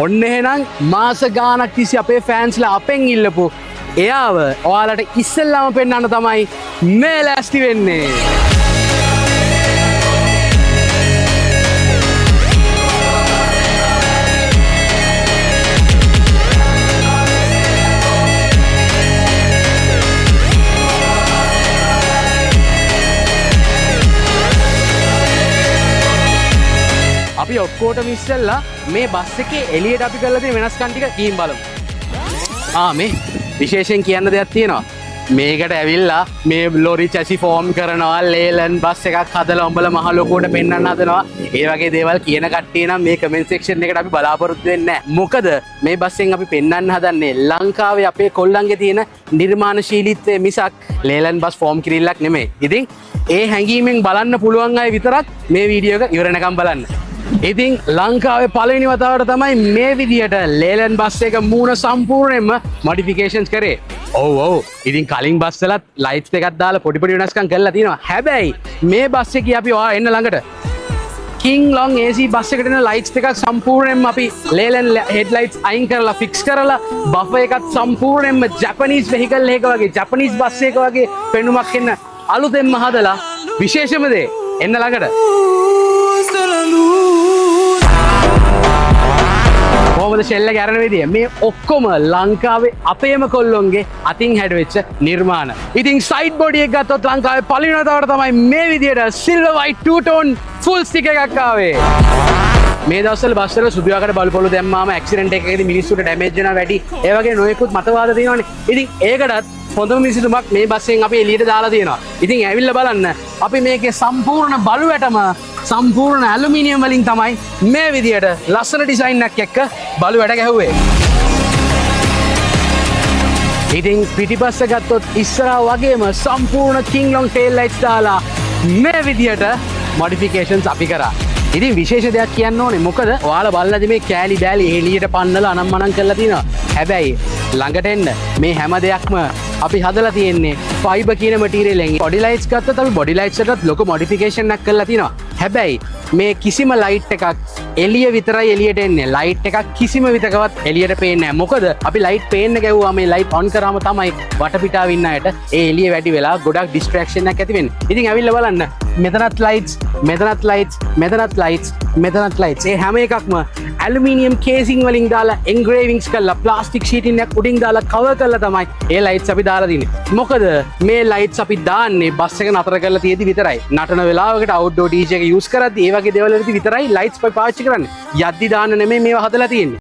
ඔන්න එහෙනම් මාස ගානක් තිස්සේ අපේ ෆෑන්ස්ලා අපෙන් ඉල්ලපු එයාව ඔයාලට ඉස්සෙල්ලාම පෙන්වන්න තමයි මේ ලෑස්ති වෙන්නේ. අපි ඔක්කොටම ඉස්සෙල්ලා මේ බස් එකේ එළියට අපි කරලා තියෙන වෙනස්කම් ටික ගිහින් බලමු. මේ විශේෂයෙන් කියන්න දෙයක් තියෙනවා. මේකට ඇවිල්ලා මේ ලොරි චැසි ෆෝම් කරනවා, ලේලන් බස් එකක් හදලා උඹලා මහ ලොකුවට පෙන්වන්න හදනවා. ඒ වගේ දේවල් කියන කට්ටිය නම් මේ කමෙන්ට් සෙක්ෂන් එකට අපි බලාපොරොත්තු වෙන්නේ නැහැ. මොකද මේ බස්සෙන් අපි පෙන්වන්න හදන්නේ ලංකාවේ අපේ කොල්ලන්ගේ තියෙන නිර්මාණශීලීත්වය මිසක් ලේලන් බස් ෆෝම් කිරිල්ලක් නෙමෙයි. ඉතින් ඒ හැඟීමෙන් බලන්න පුළුවන් අය විතරක් මේ වීඩියෝ එක ඉවර වෙනකම් බලන්න. ඉතින් ලංකාවේ පළවෙනි වතාවට තමයි මේ විදියට ලේලන් බස් එක මූණ සම්පූර්ණයෙන්ම මොඩිෆිකේෂන්ස් කරේ. ඔව් ඉතින් කලින් බස් වලත් ලයිට්ස් එකක් දාලා පොඩි පොඩි වෙනස්කම් කරලා තියෙනවා. හැබැයි මේ බස් එකේ අපි ඔයා එන්න ළඟට King Long AC බස් එකට එන ලයිට්ස් එකක් සම්පූර්ණයෙන්ම අපි ලේලන් හෙඩ්ලයිට්ස් අයින් කරලා ෆික්ස් කරලා බෆර් එකත් සම්පූර්ණයෙන්ම ජපනීස් වෙහිකල් එකක වගේ ජපනීස් බස් එකක වගේ පෙනුමක් එන්න අලුතෙන්ම හදලා විශේෂම දේ එන්න ළඟට කොහොමද ෂෙල් එක අරන විදිය මේ ඔක්කොම ලංකාවේ අපේම කොල්ලොන්ගේ අතින් හැඩවෙච්ච නිර්මාණ. ඉතින් සයිඩ් බොඩි එක ගත්තොත් ලංකාවේ පළවෙනි වතාවට තමයි මේ විදියට silver white to tone full stiff එකක් ආවේ. මේ දවස්වල බස් වල සුදු යකඩ බලු පොළු දැම්මාම ඇක්සිඩන්ට් එකකදී මිනිස්සුන්ට ඩැමේජ් වෙනවා වැඩි. ඒ වගේ නොයෙකුත් මතවාද තියෙනවානේ. ඉතින් ඒකටත් හොඳම විසඳුමක් මේ බස්සෙන් අපි එළියට දාලා තියෙනවා. ඉතින් ඇවිල්ලා බලන්න අපි මේකේ සම්පූර්ණ බලුවැටම සම්පූර්ණ ඇලුමිනියම් වලින් තමයි මේ විදියට ලස්සන ඩිසයින් එකක් එක්ක බලුවැට ගැහුවේ. ඉතින් පිටිපස්ස ගත්තොත් ඉස්සරහා වගේම සම්පූර්ණ King Long tail lights දාලා මේ විදියට මොඩිෆිකේෂන්ස් අපි කරා. ඉතින් විශේෂ දෙයක් කියන්න ඕනේ මොකද ඔයාලා බලලාද මේ කෑලි බෑලි එළියට පන්නලා අනම්මනම් කරලා තිනවා. හැබැයි ළඟට එන්න මේ හැම දෙයක්ම අපි හදලා තියෙන්නේ ෆයිබර් කියන මැටීරියල් එකෙන්. බොඩි ලයිට්ස් ගත්තත් අපි බොඩි ලයිට්ස් එකත් ලොකු මොඩිෆිකේෂන් එකක් කරලා තිනවා. හැබැයි මේ කිසිම ලයිට් එකක් එළිය විතරයි එළියට එන්නේ. ලයිට් එකක් කිසිම විතකවත් එළියට පේන්නේ නැහැ. මොකද අපි ලයිට් පේන්න ගැව්වා මේ ලයිට් ඔන් කරාම තමයි වටපිටාව ඉන්න අයට ඒ එළිය වැඩි වෙලා ගොඩක් ඩිස්ට්‍රැක්ෂන් එකක් ඇති වෙන්නේ. ඉතින් ඇවිල්ලා බලන්න මෙතනත් ලයිට්ස් මෙතනත් ලයිට්ස් මෙතනත් ලයිට්ස් මෙතනත් ලයිට්ස් ඒ හැම එකක්ම ඇලුමිනියම් කේසින් වලින් දාලා එන්ග්‍රේවින්ග්ස් කරලා ප්ලාස්ටික් ෂීටින් එකක් උඩින් දාලා කවර් කරලා තමයි ඒ ලයිට්ස් අපි දාලා තින්නේ. මොකද මේ ලයිට්ස් අපි දාන්නේ බස් එක නතර කරලා තියෙදි විතරයි. නටන වෙලාවකට අවුට්ඩෝර් DJ එක යූස් කරද්දී ඒ වගේ දේවල් වලදී විතරයි ලයිට්ස් පාවිච්චි කරන්නේ. යද්දි දාන්න නෙමෙයි මේවා හදලා තියෙන්නේ.